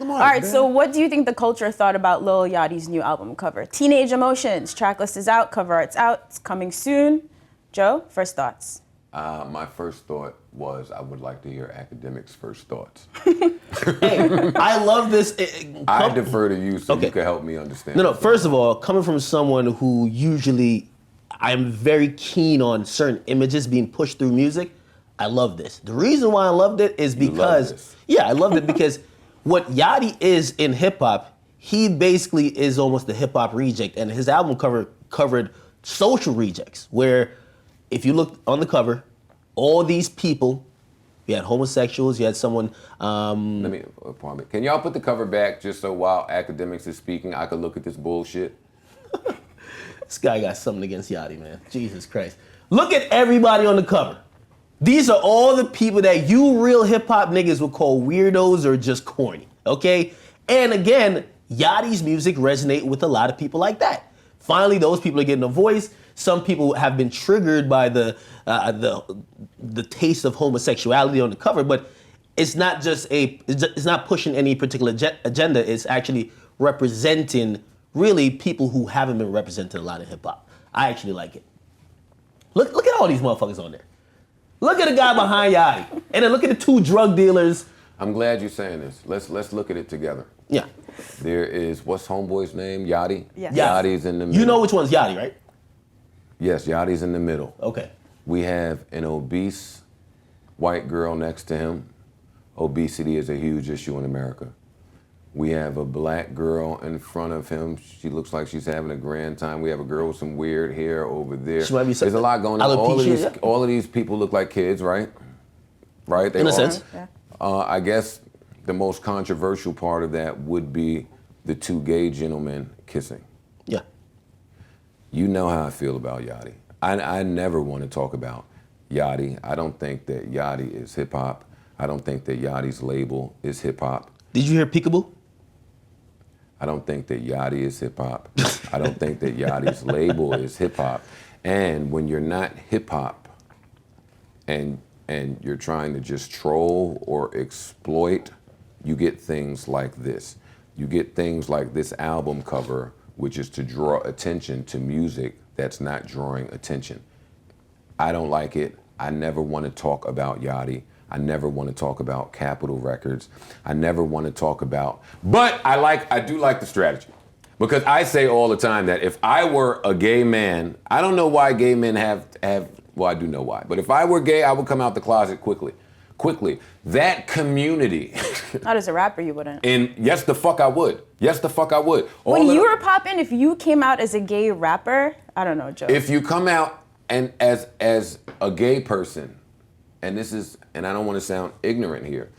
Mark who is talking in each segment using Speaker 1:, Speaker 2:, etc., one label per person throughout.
Speaker 1: Come on,
Speaker 2: All right,
Speaker 1: man.
Speaker 2: so what do you think the culture thought about Lil Yachty's new album cover? Teenage Emotions, tracklist is out, cover art's out, it's coming soon. Joe, first thoughts.
Speaker 1: My first thought was I would like to hear Akademiks' first thoughts.
Speaker 3: Hey, I love this.
Speaker 1: I defer to you so you can help me understand.
Speaker 3: No, first of all, coming from someone who usually, I'm very keen on certain images being pushed through music, I love this. The reason why I loved it is because, I loved it because what Yachty is in hip hop, he basically is almost the hip hop reject, and his album covered social rejects, where if you look on the cover, all these people, you had homosexuals, you had someone.
Speaker 1: Pardon me. Can y'all put the cover back just so while Akademiks is speaking, I could look at this bullshit?
Speaker 3: This guy got something against Yachty, man. Jesus Christ. Look at everybody on the cover. These are all the people that you real hip hop niggas would call weirdos or just corny, okay? And again, Yachty's music resonate with a lot of people like that. Finally, those people are getting a voice. Some people have been triggered by the taste of homosexuality on the cover, but it's not just it's not pushing any particular agenda. It's actually representing really people who haven't been represented a lot in hip hop. I actually like it. Look at all these motherfuckers on there. Look at the guy behind Yachty, and then look at the two drug dealers.
Speaker 1: I'm glad you're saying this. Let's look at it together.
Speaker 3: Yeah.
Speaker 1: There is, what's homeboy's name? Yachty?
Speaker 2: Yes.
Speaker 1: Yachty's in the middle.
Speaker 3: You know which one's Yachty, right?
Speaker 1: Yes, Yachty's in the middle.
Speaker 3: Okay.
Speaker 1: We have an obese white girl next to him. Obesity is a huge issue in America. We have a black girl in front of him. She looks like she's having a grand time. We have a girl with some weird hair over there.
Speaker 3: She might be
Speaker 1: There's a lot going on. All of these people look like kids, right? Right?
Speaker 3: In a sense.
Speaker 2: Yeah.
Speaker 1: I guess the most controversial part of that would be the two gay gentlemen kissing.
Speaker 3: Yeah.
Speaker 1: You know how I feel about Yachty. I never want to talk about Yachty. I don't think that Yachty is hip hop. I don't think that Yachty's label is hip hop.
Speaker 3: Did you hear Peekaboo?
Speaker 1: I don't think that Yachty is hip hop. I don't think that Yachty's label is hip hop. And when you're not hip hop and you're trying to just troll or exploit, you get things like this. You get things like this album cover, which is to draw attention to music that's not drawing attention. I don't like it. I never want to talk about Yachty. I never want to talk about Capitol Records. I never want to talk about, but I do like the strategy. Because I say all the time that if I were a gay man, I don't know why gay men have, well, I do know why, but if I were gay, I would come out the closet quickly. That community.
Speaker 2: Not as a rapper, you wouldn't.
Speaker 1: And yes, the fuck I would. Yes, the fuck I would.
Speaker 2: When you were popping, if you came out as a gay rapper, I don't know, Joe.
Speaker 1: If you come out and as a gay person, and I don't want to sound ignorant here,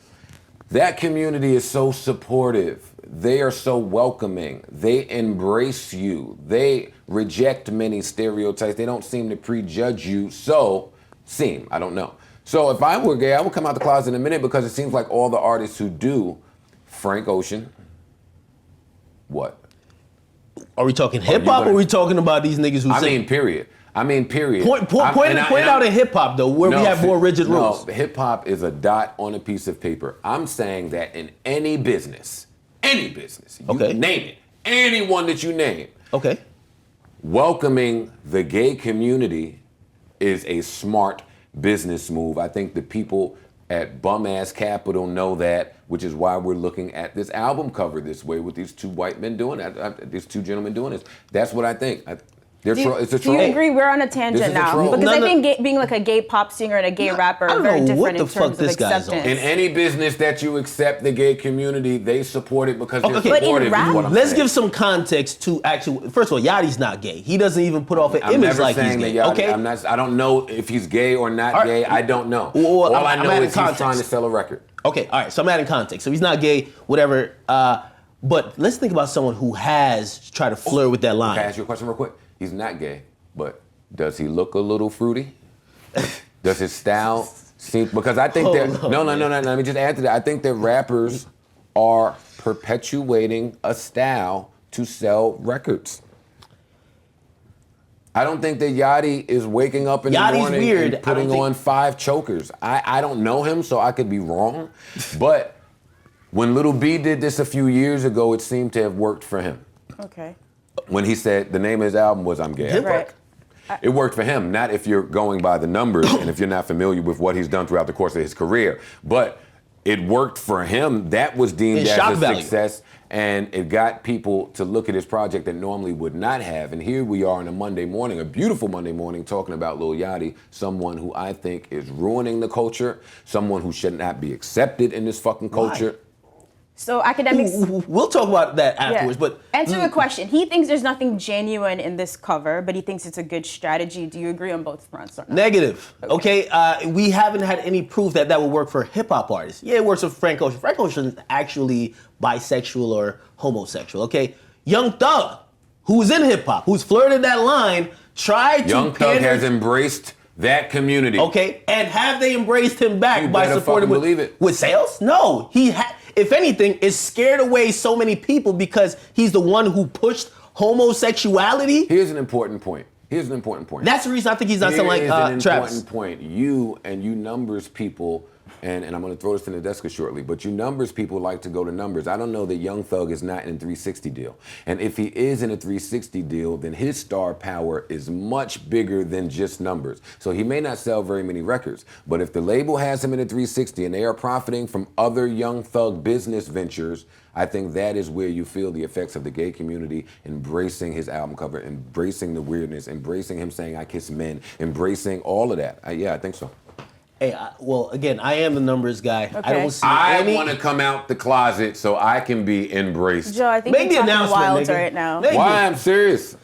Speaker 1: that community is so supportive. They are so welcoming. They embrace you. They reject many stereotypes. They don't seem to prejudge you. I don't know. So if I were gay, I would come out the closet in a minute because it seems like all the artists who do, Frank Ocean, what?
Speaker 3: Are we talking hip hop or are we talking about these niggas who sing?
Speaker 1: Period.
Speaker 3: Point out in hip hop though, where we have more rigid rules.
Speaker 1: No, hip hop is a dot on a piece of paper. I'm saying that in any business, you name it, anyone that you name.
Speaker 3: Okay.
Speaker 1: Welcoming the gay community is a smart business move. I think the people at bum-ass Capitol know that, which is why we're looking at this album cover this way with these two white men doing it, these two gentlemen doing this. That's what I think. Do you
Speaker 2: agree? We're on a tangent now. Because I think being like a gay pop singer and a gay rapper are very different in terms of acceptance.
Speaker 1: In any business that you accept the gay community, they support it because they're supportive.
Speaker 2: But in rap,
Speaker 3: let's give some context to actually. First of all, Yachty's not gay. He doesn't even put off an image like he's gay. Okay.
Speaker 1: I don't know if he's gay or not gay. I don't know. All I know is he's trying to sell a record.
Speaker 3: Okay. All right. So I'm adding context. So he's not gay. Whatever. But let's think about someone who has tried to flirt with that line.
Speaker 1: Can I ask you a question real quick? He's not gay, but does he look a little fruity? Does his style seem, because I think no, let me just add to that. I think that rappers are perpetuating a style to sell records. I don't think that Yachty is waking up in the morning and putting on 5 chokers. I don't know him, so I could be wrong, but When Little B did this a few years ago, it seemed to have worked for him.
Speaker 2: Okay.
Speaker 1: When he said the name of his album was I'm Gay.
Speaker 2: Right.
Speaker 1: It worked for him, not if you're going by the numbers and if you're not familiar with what he's done throughout the course of his career. But it worked for him. That was deemed
Speaker 3: And
Speaker 1: as
Speaker 3: shock
Speaker 1: a
Speaker 3: value.
Speaker 1: success. And it got people to look at his project that normally would not have. And here we are on a Monday morning, a beautiful Monday morning, talking about Lil Yachty, someone who I think is ruining the culture, someone who should not be accepted in this fucking culture.
Speaker 2: So Akademiks.
Speaker 3: We'll talk about that afterwards, but
Speaker 2: answer the question. He thinks there's nothing genuine in this cover, but he thinks it's a good strategy. Do you agree on both fronts? Or not?
Speaker 3: negative. Okay, we haven't had any proof that will work for hip hop artists. Yeah, it works for Frank Ocean. Frank Ocean's actually bisexual or homosexual. Okay, Young Thug, who's in hip hop, who's flirted that line, tried to
Speaker 1: Young Thug has embraced that community.
Speaker 3: Okay, and have they embraced him back
Speaker 1: You
Speaker 3: by
Speaker 1: better
Speaker 3: supporting
Speaker 1: fucking believe it.
Speaker 3: with sales? No, if anything, is scared away so many people because he's the one who pushed homosexuality.
Speaker 1: Here's an important point.
Speaker 3: That's the reason I think he's not selling like Travis.
Speaker 1: Important point. You numbers people, and I'm going to throw this in the desk shortly, but you numbers people like to go to numbers. I don't know that Young Thug is not in a 360 deal. And if he is in a 360 deal, then his star power is much bigger than just numbers. So he may not sell very many records, but if the label has him in a 360 and they are profiting from other Young Thug business ventures, I think that is where you feel the effects of the gay community embracing his album cover, embracing the weirdness, embracing him saying I kiss men, embracing all of that. I think so.
Speaker 3: Hey, well, again, I am the numbers guy.
Speaker 2: Okay.
Speaker 3: I don't see
Speaker 1: I
Speaker 3: any.
Speaker 1: want to come out the closet so I can be embraced.
Speaker 2: Joe, I think
Speaker 3: Make the
Speaker 2: you're talking
Speaker 3: announcement,
Speaker 2: wild
Speaker 3: nigga.
Speaker 2: right now.
Speaker 3: Make-
Speaker 1: Why? I'm serious.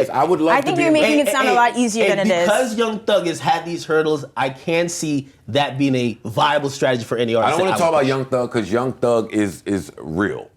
Speaker 1: I would love
Speaker 2: I
Speaker 1: to
Speaker 2: think
Speaker 1: be
Speaker 2: you're making
Speaker 1: embraced.
Speaker 2: it sound a lot easier than it is.
Speaker 3: Because Young Thug has had these hurdles, I can see that being a viable strategy for any
Speaker 1: I
Speaker 3: artist.
Speaker 1: don't want
Speaker 3: that
Speaker 1: to talk
Speaker 3: would
Speaker 1: about
Speaker 3: push.
Speaker 1: Young Thug because Young Thug is real.